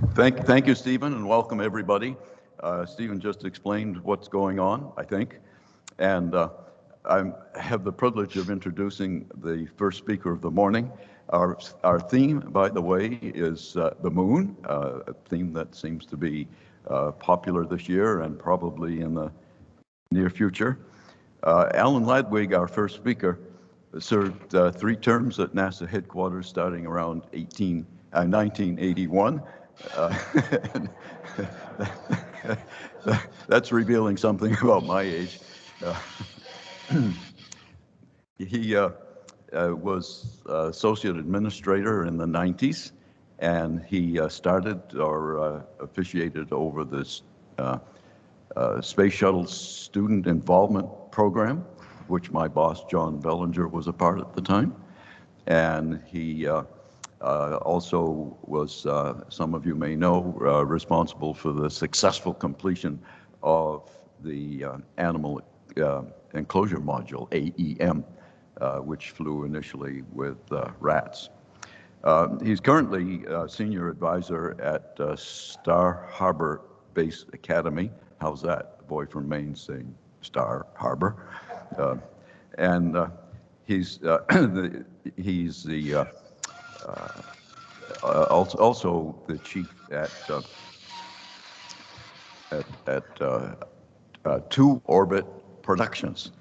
Thank you, Stephen, and welcome everybody. Stephen just explained what's going on, I think, and I have the privilege of introducing the first speaker of the morning. Our theme, by the way, is the moon, a theme that seems to be popular this year and probably in the near future. Alan Ladwig, our first speaker, served 3 terms at NASA headquarters starting around 1981. That's revealing something about my age. He was associate administrator in the 90s, and he started or officiated over this Space Shuttle Student Involvement Program, which my boss, John Bellinger, was a part at the time. And he also was, some of you may know, responsible for the successful completion of the Animal Enclosure Module, AEM, which flew initially with rats. He's currently senior advisor at Star Harbor Base Academy. How's that? A boy from Maine saying Star Harbor. And he's also the chief at Two Orbit Productions.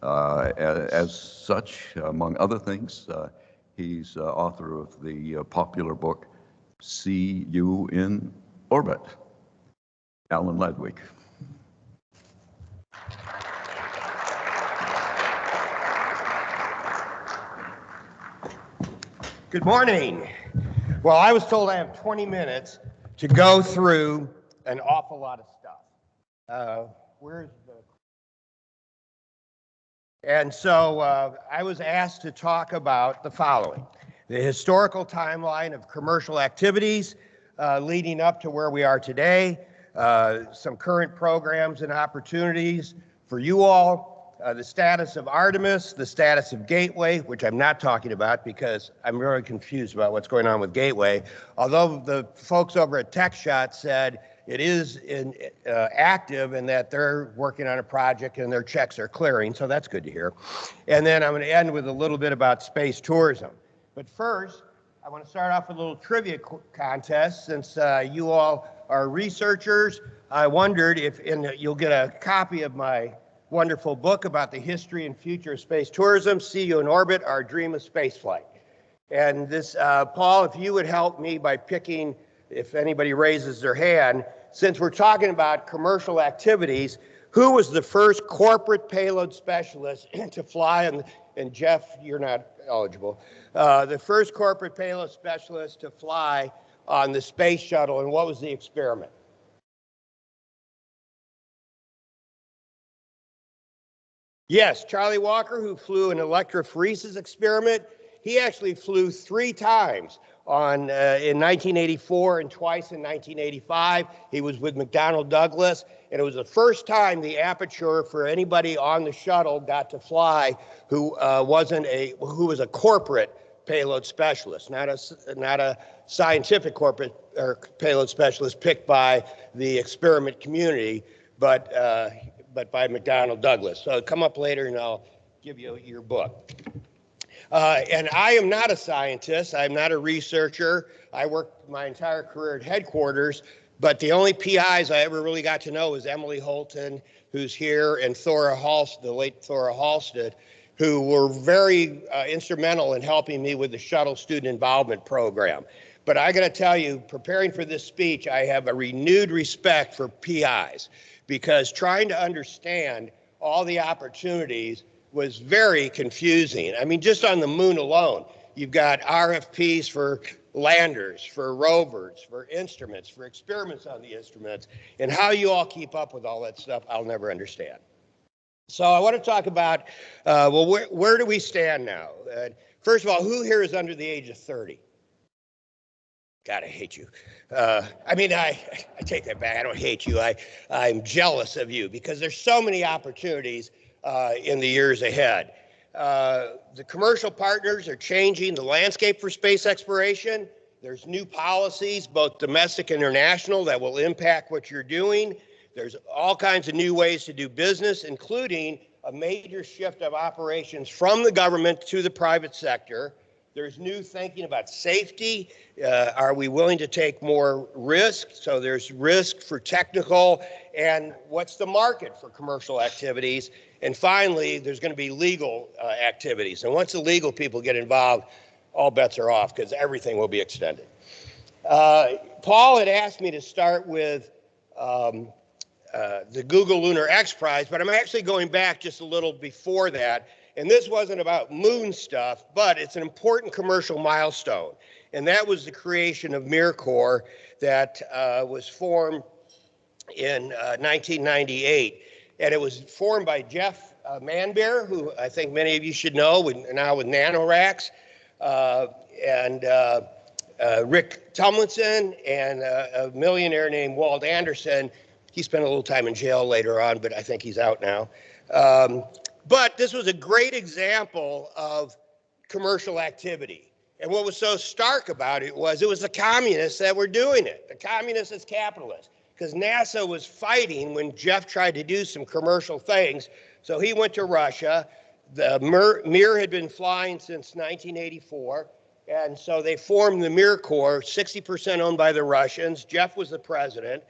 As such, among other things, he's author of the popular book, See You in Orbit. Alan Ladwig. Good morning. Well, I was told I have 20 minutes to go through an awful lot of stuff. And so I was asked to talk about the following: the historical timeline of commercial activities leading up to where we are today, some current programs and opportunities for you all, the status of Artemis, the status of Gateway, which I'm not talking about because I'm really confused about what's going on with Gateway, although the folks over at TechShot said it is active and that they're working on a project and their checks are clearing, so that's good to hear. And then I'm going to end with a little bit about space tourism. But first, I want to start off with a little trivia contest. Since you all are researchers, I wondered if, and you'll get a copy of my wonderful book about the history and future of space tourism, See You in Orbit, Our Dream of Spaceflight. And this, Paul, if you would help me by picking, if anybody raises their hand, since we're talking about commercial activities, who was the first corporate payload specialist to fly, and Jeff, you're not eligible, the first corporate payload specialist to fly on the space shuttle, and what was the experiment? Yes, Charlie Walker, who flew an electrophoresis experiment. He actually flew 3 times in 1984 and twice in 1985. He was with McDonnell Douglas, and it was the first time the aperture for anybody on the shuttle got to fly who was a corporate payload specialist, not a scientific corporate or payload specialist picked by the experiment community, but by McDonnell Douglas. So come up later and I'll give you your book. And I am not a scientist. I'm not a researcher. I worked my entire career at headquarters, but the only PIs I ever really got to know was Emily Holton, who's here, and Thora Halstead, the late Thora Halstead, who were very instrumental in helping me with the Shuttle Student Involvement Program. But I got to tell you, preparing for this speech, I have a renewed respect for PIs, because trying to understand all the opportunities was very confusing. I mean, just on the moon alone, you've got RFPs for landers, for rovers, for instruments, for experiments on the instruments, and how you all keep up with all that stuff, I'll never understand. So I want to talk about, well, where do we stand now? First of all, who here is under the age of 30? God, I hate you. I mean, I take that back. I don't hate you. I'm jealous of you because there's so many opportunities in the years ahead. The commercial partners are changing the landscape for space exploration. There's new policies, both domestic and international, that will impact what you're doing. There's all kinds of new ways to do business, including a major shift of operations from the government to the private sector. There's new thinking about safety. Are we willing to take more risk? So there's risk for technical, and what's the market for commercial activities? And finally, there's going to be legal activities. And once the legal people get involved, all bets are off because everything will be extended. Paul had asked me to start with the Google Lunar X Prize, but I'm actually going back just a little before that. And this wasn't about moon stuff, but it's an important commercial milestone. And that was the creation of MirCor that was formed in 1998. And it was formed by Jeff Manbear, who I think many of you should know, now with NanoRacks, and Rick Tumlinson, and a millionaire named Walt Anderson. He spent a little time in jail later on, but I think he's out now. But this was a great example of commercial activity. And what was so stark about it was the communists that were doing it, the communists as capitalists, because NASA was fighting when Jeff tried to do some commercial things. So he went to Russia. The Mir had been flying since 1984. And so they formed the MirCor, 60% owned by the Russians. Jeff was the president.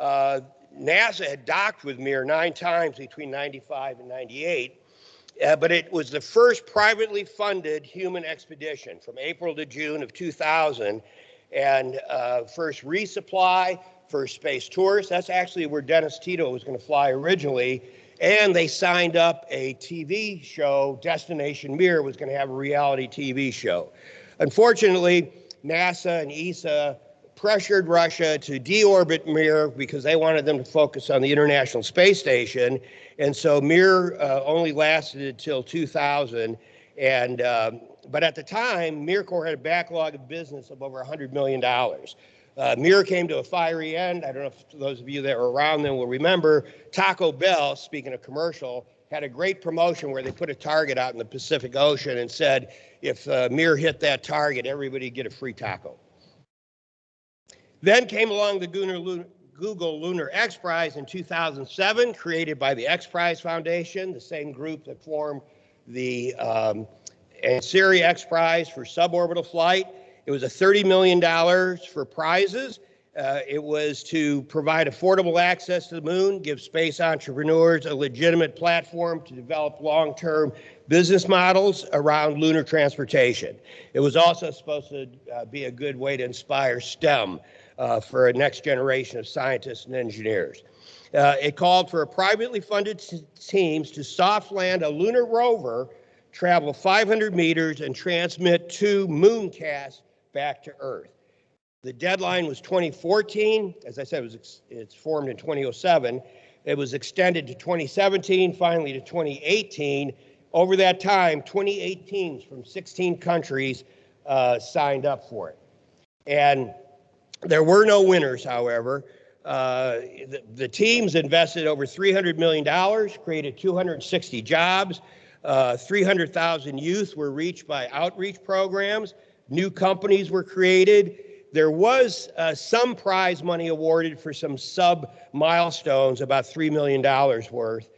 NASA had docked with Mir 9 times between 95 and 98. But it was the first privately funded human expedition from April to June of 2000. And first resupply, first space tourists. That's actually where Dennis Tito was going to fly originally. And they signed up a TV show. Destination Mir was going to have a reality TV show. Unfortunately, NASA and ESA pressured Russia to deorbit Mir because they wanted them to focus on the International Space Station. And so Mir only lasted until 2000. But at the time, MirCor had a backlog of business of over $100 million. Mir came to a fiery end. I don't know if those of you that were around then will remember. Taco Bell, speaking of commercial, had a great promotion where they put a target out in the Pacific Ocean and said, if Mir hit that target, everybody would get a free taco. Then came along the Google Lunar X Prize in 2007, created by the X Prize Foundation, the same group that formed the Ansari X Prize for suborbital flight. It was a $30 million for prizes. It was to provide affordable access to the moon, give space entrepreneurs a legitimate platform to develop long-term business models around lunar transportation. It was also supposed to be a good way to inspire STEM for a next generation of scientists and engineers. It called for privately funded teams to soft land a lunar rover, travel 500 meters, and transmit 2 mooncasts back to Earth. The deadline was 2014. As I said, it's formed in 2007. It was extended to 2017, finally to 2018. Over that time, 28 teams from 16 countries signed up for it. And there were no winners, however. The teams invested over $300 million, created 260 jobs. 300,000 youth were reached by outreach programs. New companies were created. There was some prize money awarded for some sub-milestones, about $3 million worth.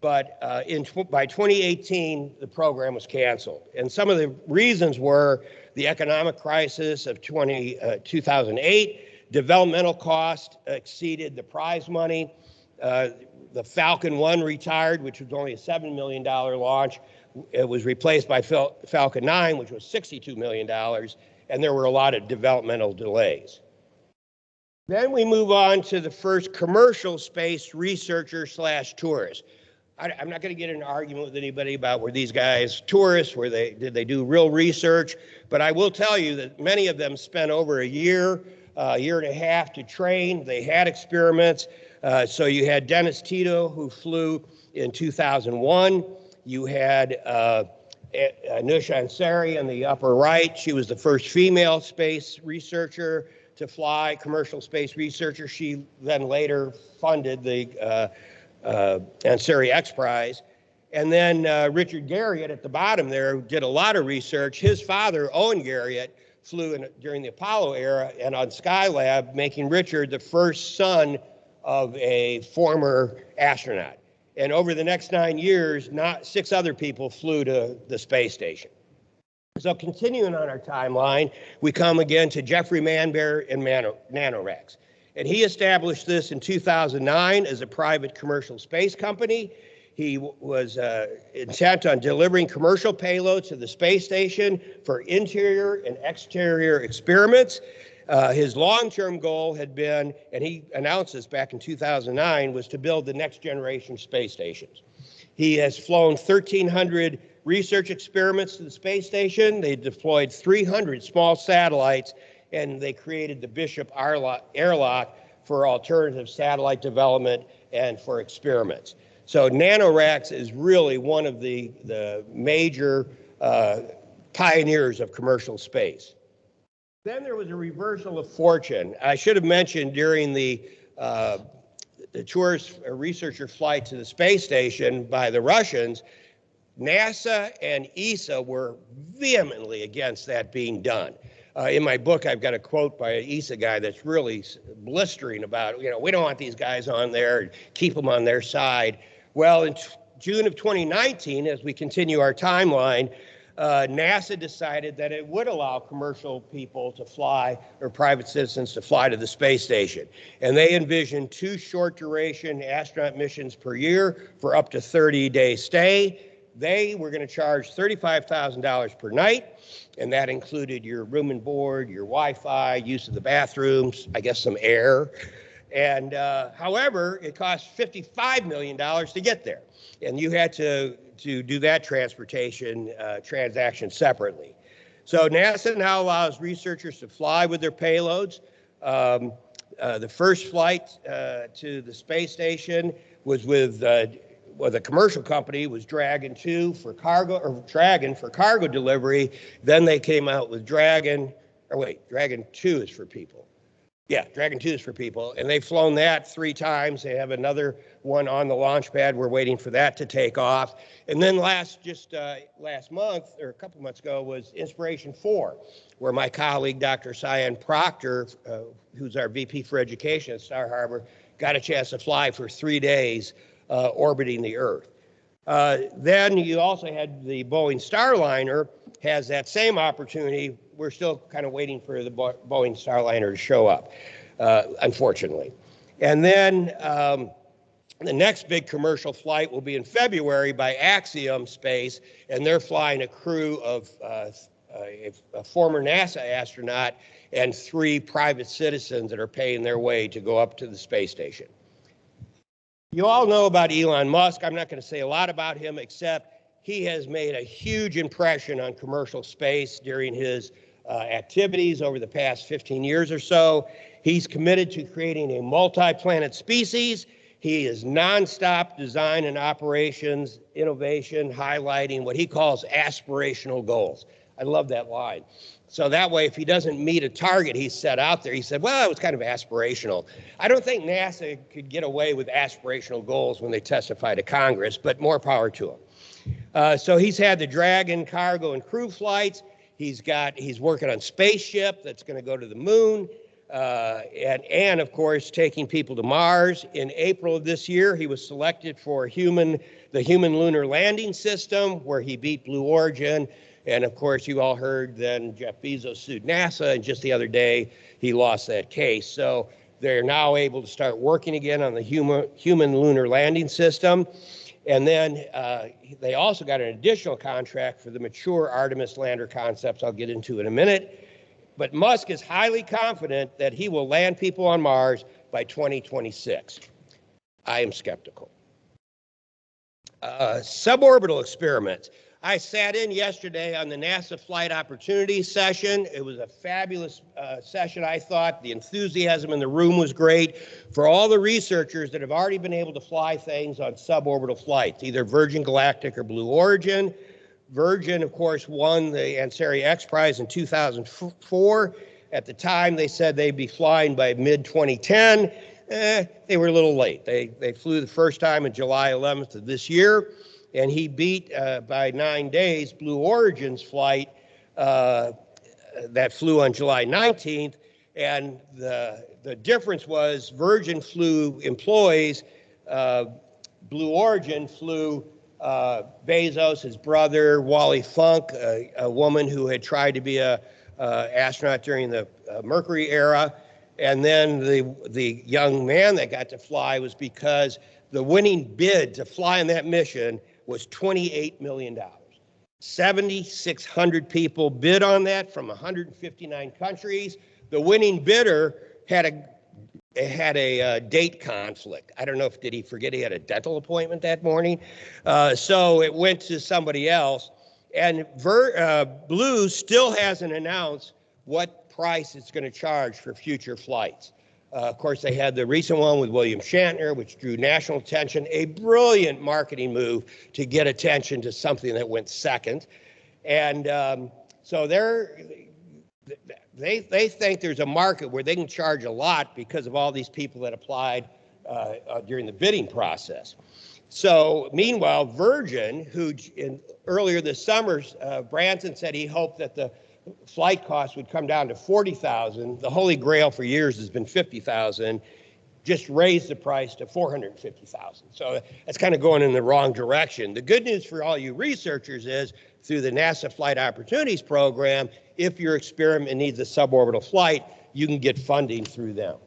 But by 2018, the program was canceled. And some of the reasons were the economic crisis of 2008, developmental costs exceeded the prize money, the Falcon 1 retired, which was only a $7 million launch. It was replaced by Falcon 9, which was $62 million, and there were a lot of developmental delays. Then we move on to the first commercial space researcher / tourist. I'm not going to get in an argument with anybody about were these guys tourists, did they do real research, but I will tell you that many of them spent over a year and a half to train. They had experiments. So you had Dennis Tito, who flew in 2001. You had Anousheh Ansari in the upper right. She was the first female space researcher to fly, commercial space researcher. She then later funded the Ansari X Prize. And then Richard Garriott at the bottom there did a lot of research. His father, Owen Garriott, flew during the Apollo era, and on Skylab, making Richard the first son of a former astronaut. And over the next 9 years, 6 other people flew to the space station. So continuing on our timeline, we come again to Jeffrey Manbear and NanoRacks. And he established this in 2009 as a private commercial space company. He was intent on delivering commercial payloads to the space station for interior and exterior experiments. His long-term goal had been, and he announced this back in 2009, was to build the next generation space stations. He has flown 1,300 research experiments to the space station. They deployed 300 small satellites, and they created the Bishop airlock for alternative satellite development and for experiments. So NanoRacks is really one of the major pioneers of commercial space. Then there was a reversal of fortune. I should have mentioned during the tourist researcher flight to the space station by the Russians, NASA and ESA were vehemently against that being done. In my book, I've got a quote by an ESA guy that's really blistering about, we don't want these guys on there, keep them on their side. Well, in June of 2019, as we continue our timeline, NASA decided that it would allow commercial people to fly, or private citizens to fly to the space station. And they envisioned 2 short-duration astronaut missions per year for up to 30-day stay. They were going to charge $35,000 per night, and that included your room and board, your Wi-Fi, use of the bathrooms, I guess some air. And however, it cost $55 million to get there. And you had to do that transportation transaction separately. So NASA now allows researchers to fly with their payloads. The first flight to the space station was with the commercial company was Dragon 2 for cargo, or Dragon for cargo delivery. Then they came out with Dragon 2 is for people. Yeah, Dragon 2 is for people, and they've flown that 3 times. They have another one on the launch pad. We're waiting for that to take off. And then last month, or a couple months ago, was Inspiration 4, where my colleague, Dr. Cyan Proctor, who's our VP for Education at Star Harbor, got a chance to fly for 3 days orbiting the Earth. Then you also had the Boeing Starliner has that same opportunity. We're still kind of waiting for the Boeing Starliner to show up, unfortunately. And then the next big commercial flight will be in February by Axiom Space, and they're flying a crew of a former NASA astronaut and 3 private citizens that are paying their way to go up to the space station. You all know about Elon Musk. I'm not going to say a lot about him, except he has made a huge impression on commercial space during his activities over the past 15 years or so. He's committed to creating a multi-planet species. He is nonstop design and operations, innovation, highlighting what he calls aspirational goals. I love that line. So that way, if he doesn't meet a target he set out there, he said, well, it was kind of aspirational. I don't think NASA could get away with aspirational goals when they testify to Congress, but more power to him. So he's had the Dragon cargo and crew flights. He's working on spaceship that's going to go to the moon. And of course, taking people to Mars. In April of this year, he was selected for the human lunar landing system, where he beat Blue Origin. And of course, you all heard then Jeff Bezos sued NASA, and just the other day, he lost that case. So they're now able to start working again on the human lunar landing system. And then they also got an additional contract for the mature Artemis lander concepts I'll get into in a minute. But Musk is highly confident that he will land people on Mars by 2026. I am skeptical. Suborbital experiments. I sat in yesterday on the NASA Flight Opportunities session. It was a fabulous session, I thought. The enthusiasm in the room was great for all the researchers that have already been able to fly things on suborbital flights, either Virgin Galactic or Blue Origin. Virgin, of course, won the Ansari X Prize in 2004. At the time, they said they'd be flying by mid-2010. They were a little late. They flew the first time on July 11th of this year, and he beat by 9 days Blue Origin's flight that flew on July 19th, and the difference was Virgin flew employees, Blue Origin flew Bezos, his brother, Wally Funk, a woman who had tried to be a astronaut during the Mercury era, and then the young man that got to fly was because the winning bid to fly on that mission was $28 million. 7,600 people bid on that from 159 countries. The winning bidder had a date conflict. I don't know did he forget he had a dental appointment that morning? So it went to somebody else. And Blue still hasn't announced what price it's going to charge for future flights. Of course, they had the recent one with William Shatner, which drew national attention, a brilliant marketing move to get attention to something that went second. And so they think there's a market where they can charge a lot because of all these people that applied during the bidding process. So meanwhile, Virgin, who earlier this summer, Branson said he hoped that the flight costs would come down to $40,000. The holy grail for years has been $50,000. Just raised the price to $450,000. So that's kind of going in the wrong direction. The good news for all you researchers is through the NASA Flight Opportunities Program, if your experiment needs a suborbital flight, you can get funding through them.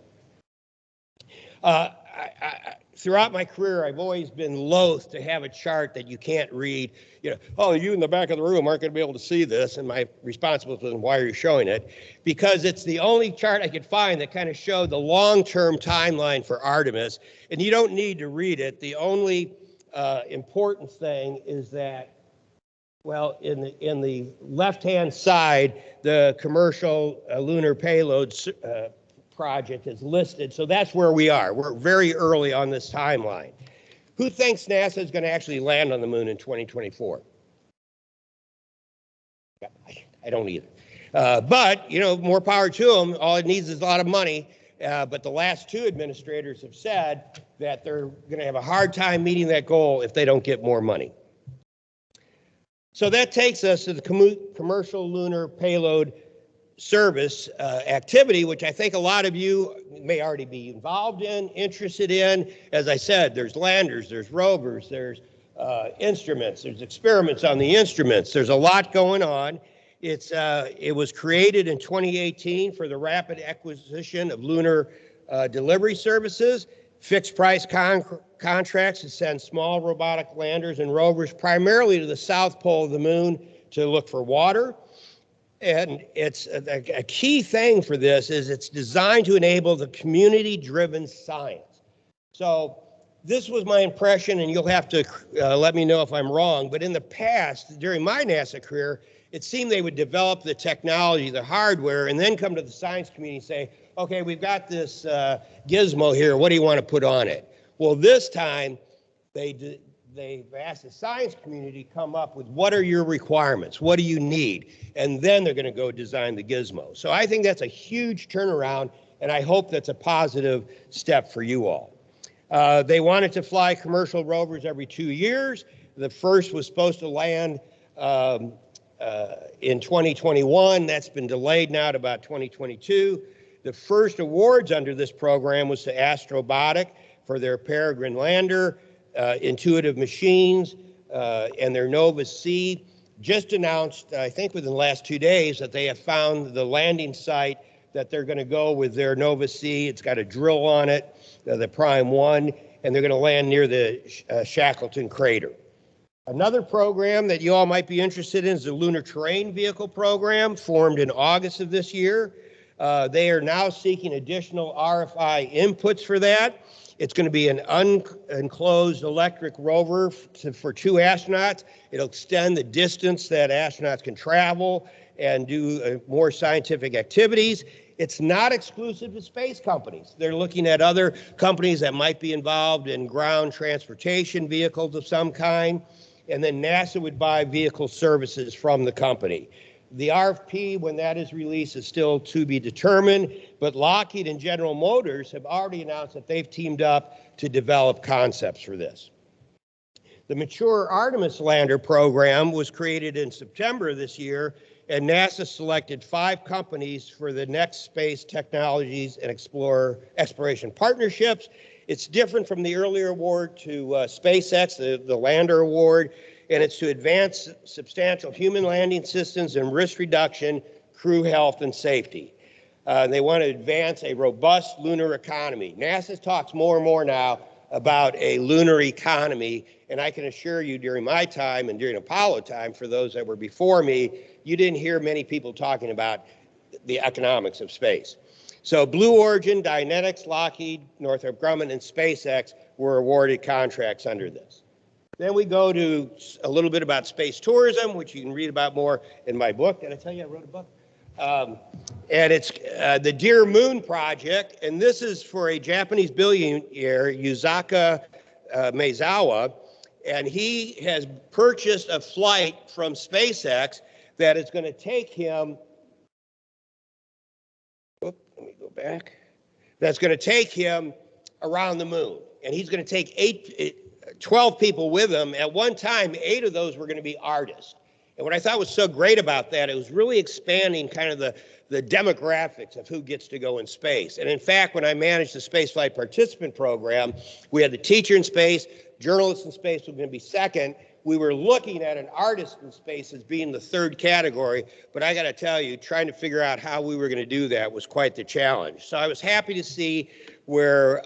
Throughout my career, I've always been loath to have a chart that you can't read. You know, oh, you in the back of the room aren't going to be able to see this, and my response was, why are you showing it? Because it's the only chart I could find that kind of showed the long-term timeline for Artemis, and you don't need to read it. The only important thing is that, well, in the left-hand side, the commercial lunar payload project is listed, so that's where we are. We're very early on this timeline. Who thinks NASA is going to actually land on the moon in 2024? I don't either. But, you know, more power to them. All it needs is a lot of money. But the last two administrators have said that they're going to have a hard time meeting that goal if they don't get more money. So that takes us to the commercial lunar payload service activity, which I think a lot of you may already be involved in, interested in. As I said, there's landers, there's rovers, there's instruments, there's experiments on the instruments. There's a lot going on. It was created in 2018 for the rapid acquisition of lunar delivery services, fixed price contracts to send small robotic landers and rovers primarily to the south pole of the moon to look for water. And it's a key thing for this is it's designed to enable the community-driven science. So this was my impression, and you'll have to let me know if I'm wrong, but in the past, during my NASA career, it seemed they would develop the technology, the hardware, and then come to the science community and say, okay, we've got this gizmo here, what do you want to put on it? Well, this time, they've asked the science community to come up with what are your requirements, what do you need, and then they're going to go design the gizmo. So I think that's a huge turnaround, and I hope that's a positive step for you all. They wanted to fly commercial rovers every 2 years. The first was supposed to land in 2021. That's been delayed now to about 2022. The first awards under this program was to Astrobotic for their Peregrine lander, Intuitive Machines, and their Nova C just announced, I think within the last 2 days, that they have found the landing site that they're going to go with their Nova C. It's got a drill on it, the Prime 1, and they're going to land near the Shackleton crater. Another program that you all might be interested in is the Lunar Terrain Vehicle Program, formed in August of this year. They are now seeking additional RFI inputs for that. It's going to be an unenclosed electric rover for 2 astronauts. It'll extend the distance that astronauts can travel and do more scientific activities. It's not exclusive to space companies. They're looking at other companies that might be involved in ground transportation vehicles of some kind, and then NASA would buy vehicle services from the company. The RFP, when that is released, is still to be determined, but Lockheed and General Motors have already announced that they've teamed up to develop concepts for this. The mature Artemis lander program was created in September of this year, and NASA selected 5 companies for the next space technologies and exploration partnerships. It's different from the earlier award to SpaceX, the lander award, and it's to advance substantial human landing systems and risk reduction, crew health, and safety. They want to advance a robust lunar economy. NASA talks more and more now about a lunar economy, and I can assure you during my time and during Apollo time, for those that were before me, you didn't hear many people talking about the economics of space. So Blue Origin, Dynetics, Lockheed, Northrop Grumman, and SpaceX were awarded contracts under this. Then we go to a little bit about space tourism, which you can read about more in my book. Did I tell you I wrote a book? And it's the Dear Moon Project, and this is for a Japanese billionaire, Yusaku Maezawa, and he has purchased a flight from SpaceX that is going to take him, let me go back, that's going to take him around the moon. And he's going to take 12 people with him. At one time, 8 of those were going to be artists. And what I thought was so great about that, it was really expanding kind of the demographics of who gets to go in space. And in fact, when I managed the spaceflight participant program, we had the teacher in space, journalists in space were going to be second. We were looking at an artist in space as being the 3rd category, but I got to tell you, trying to figure out how we were going to do that was quite the challenge. So I was happy to see where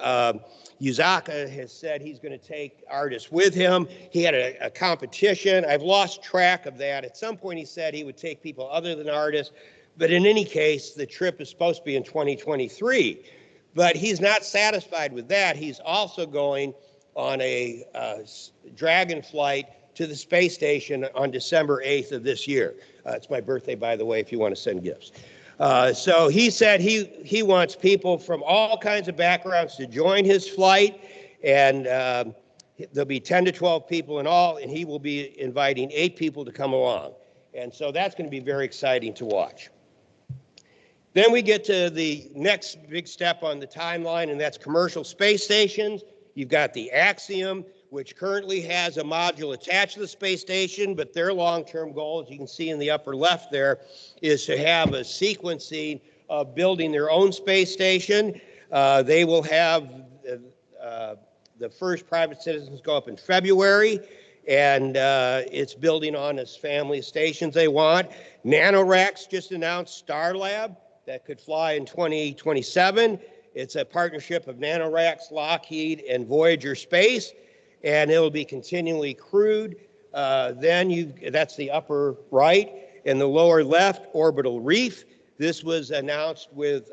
Yusaku has said he's going to take artists with him. He had a competition. I've lost track of that. At some point he said he would take people other than artists, but in any case, the trip is supposed to be in 2023. But he's not satisfied with that. He's also going on a Dragon flight to the space station on December 8th of this year. It's my birthday, by the way, if you want to send gifts. So he said he wants people from all kinds of backgrounds to join his flight, and there'll be 10 to 12 people in all, and he will be inviting 8 people to come along. And so that's going to be very exciting to watch. Then we get to the next big step on the timeline, and that's commercial space stations. You've got the Axiom, which currently has a module attached to the space station, but their long-term goal, as you can see in the upper left there, is to have a sequencing of building their own space station. They will have the first private citizens go up in February, and it's building on this family of stations they want. NanoRacks just announced Starlab that could fly in 2027. It's a partnership of NanoRacks, Lockheed, and Voyager Space, and it will be continually crewed. That's the upper right. In the lower left, Orbital Reef. This was announced with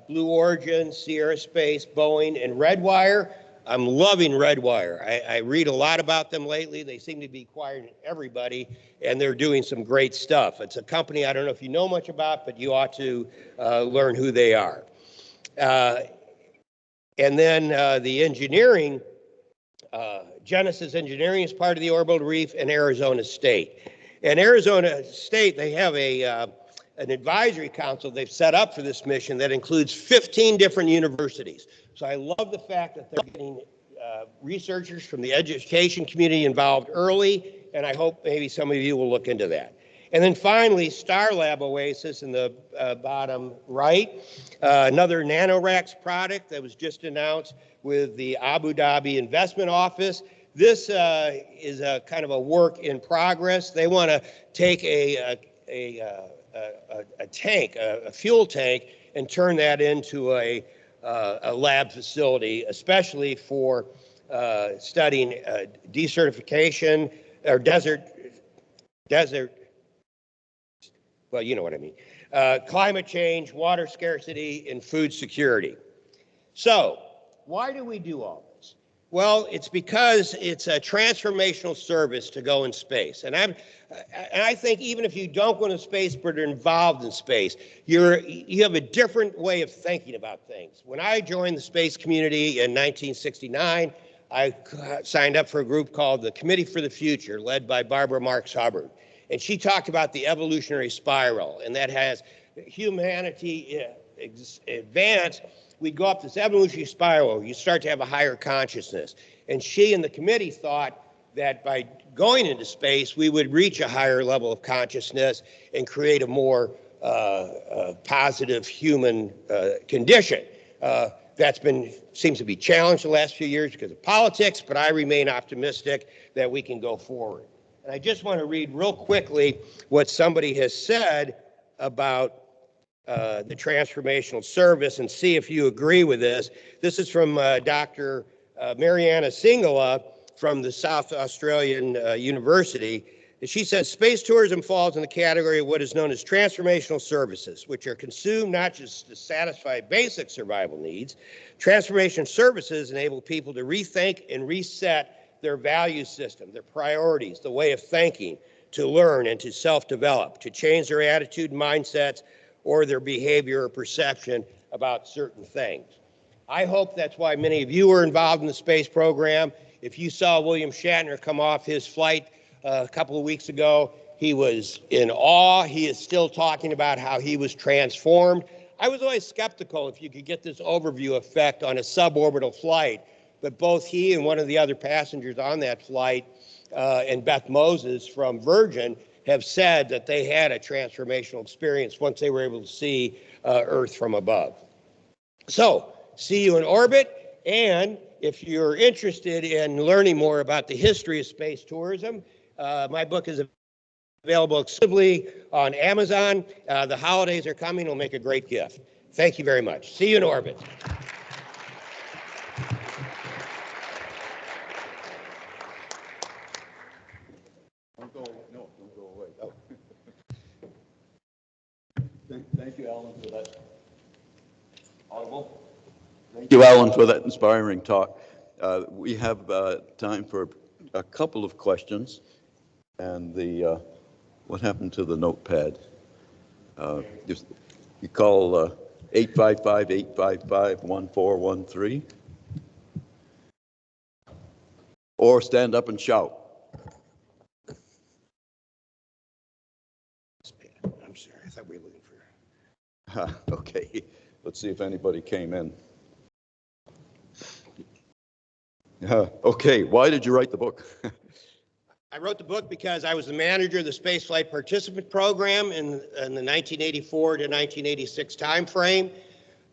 Blue Origin, Sierra Space, Boeing, and Redwire. I'm loving Redwire. I read a lot about them lately. They seem to be acquiring everybody, and they're doing some great stuff. It's a company I don't know if you know much about, but you ought to learn who they are. And then the engineering, Genesis Engineering is part of the Orbital Reef, and Arizona State. And Arizona State, they have an advisory council they've set up for this mission that includes 15 different universities. So I love the fact that they're getting researchers from the education community involved early, and I hope maybe some of you will look into that. And then finally, Starlab Oasis in the bottom right, another NanoRacks product that was just announced with the Abu Dhabi Investment Office. This is a kind of a work in progress. They want to take a tank, a fuel tank, and turn that into a lab facility, especially for studying desertification or desert, well, you know what I mean, climate change, water scarcity, and food security. So why do we do all this? Well, it's because it's a transformational service to go in space. And I think even if you don't go into space but are involved in space, you have a different way of thinking about things. When I joined the space community in 1969, I signed up for a group called the Committee for the Future, led by Barbara Marx Hubbard. And she talked about the evolutionary spiral, and that has humanity advance. We go up this evolutionary spiral, you start to have a higher consciousness. And she and the committee thought that by going into space, we would reach a higher level of consciousness and create a more positive human condition. That's seems to be challenged the last few years because of politics, but I remain optimistic that we can go forward. And I just want to read real quickly what somebody has said about the transformational service and see if you agree with this. This is from Dr. Mariana Singala from the South Australian University. And she says, space tourism falls in the category of what is known as transformational services, which are consumed not just to satisfy basic survival needs. Transformation services enable people to rethink and reset their value system, their priorities, the way of thinking, to learn and to self-develop, to change their attitude, mindsets, or their behavior or perception about certain things. I hope that's why many of you are involved in the space program. If you saw William Shatner come off his flight a couple of weeks ago, he was in awe. He is still talking about how he was transformed. I was always skeptical if you could get this overview effect on a suborbital flight, but both he and one of the other passengers on that flight, and Beth Moses from Virgin, have said that they had a transformational experience once they were able to see Earth from above. So, see you in orbit, and if you're interested in learning more about the history of space tourism, my book is available exclusively on Amazon. The holidays are coming. It'll make a great gift. Thank you very much. See you in orbit. Don't go away. Oh. Thank you, Alan, for that. Audible? Thank you, Alan, for that inspiring talk. We have time for a couple of questions. And what happened to the notepad? You call 855-855-1413. Or stand up and shout. I'm sorry, I thought we were looking for... Okay, let's see if anybody came in. Okay, why did you write the book? I wrote the book because I was the manager of the Spaceflight Participant Program in the 1984 to 1986 timeframe.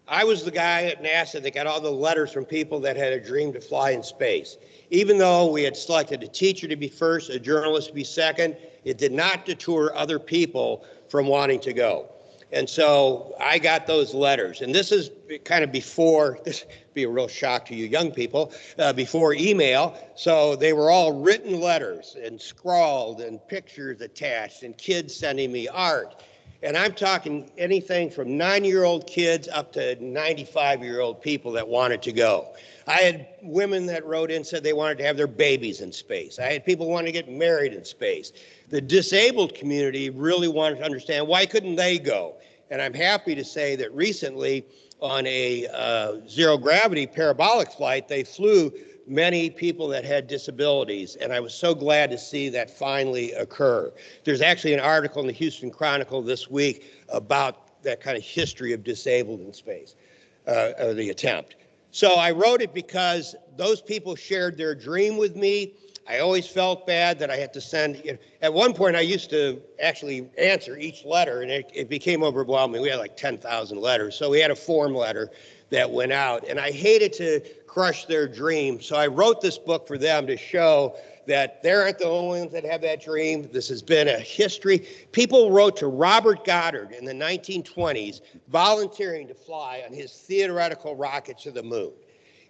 I was the guy at NASA that got all the letters from people that had a dream to fly in space. Even though we had selected a teacher to be first, a journalist to be second, it did not deter other people from wanting to go. And so I got those letters. And this is kind of before, this would be a real shock to you young people, before email. So they were all written letters and scrawled and pictures attached and kids sending me art. And I'm talking anything from 9-year-old kids up to 95-year-old people that wanted to go. I had women that wrote in and said they wanted to have their babies in space. I had people who wanted to get married in space. The disabled community really wanted to understand why couldn't they go? And I'm happy to say that recently on a zero-gravity parabolic flight, they flew many people that had disabilities, and I was so glad to see that finally occur. There's actually an article in the Houston Chronicle this week about that kind of history of disabled in space, the attempt. So I wrote it because those people shared their dream with me. I always felt bad that I had to send, at one point I used to actually answer each letter, and it became overwhelming. We had like 10,000 letters, so we had a form letter that went out, and I hated to crush their dream. So I wrote this book for them to show that they aren't the only ones that have that dream. This has been a history. People wrote to Robert Goddard in the 1920s volunteering to fly on his theoretical rocket to the moon.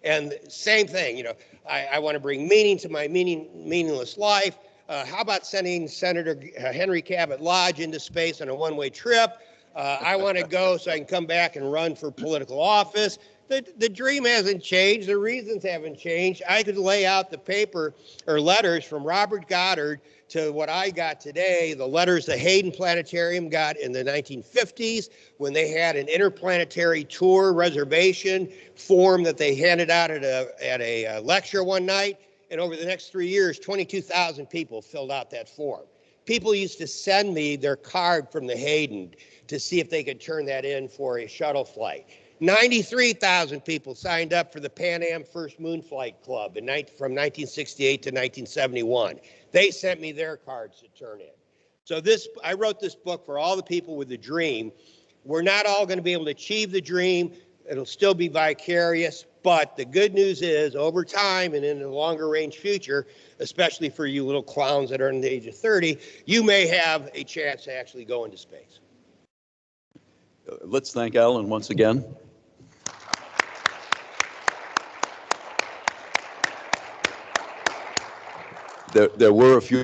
And same thing, I want to bring meaning to my meaningless life. How about sending Senator Henry Cabot Lodge into space on a one-way trip? I want to go so I can come back and run for political office. The dream hasn't changed. The reasons haven't changed. I could lay out the paper or letters from Robert Goddard to what I got today, the letters the Hayden Planetarium got in the 1950s when they had an interplanetary tour reservation form that they handed out at a lecture one night. And over the next 3 years, 22,000 people filled out that form. People used to send me their card from the Hayden to see if they could turn that in for a shuttle flight. 93,000 people signed up for the Pan Am First Moon Flight Club from 1968 to 1971. They sent me their cards to turn in. So I wrote this book for all the people with a dream. We're not all going to be able to achieve the dream. It'll still be vicarious, but the good news is over time and in the longer range future, especially for you little clowns that are in the age of 30, you may have a chance to actually go into space. Let's thank Alan once again. There were a few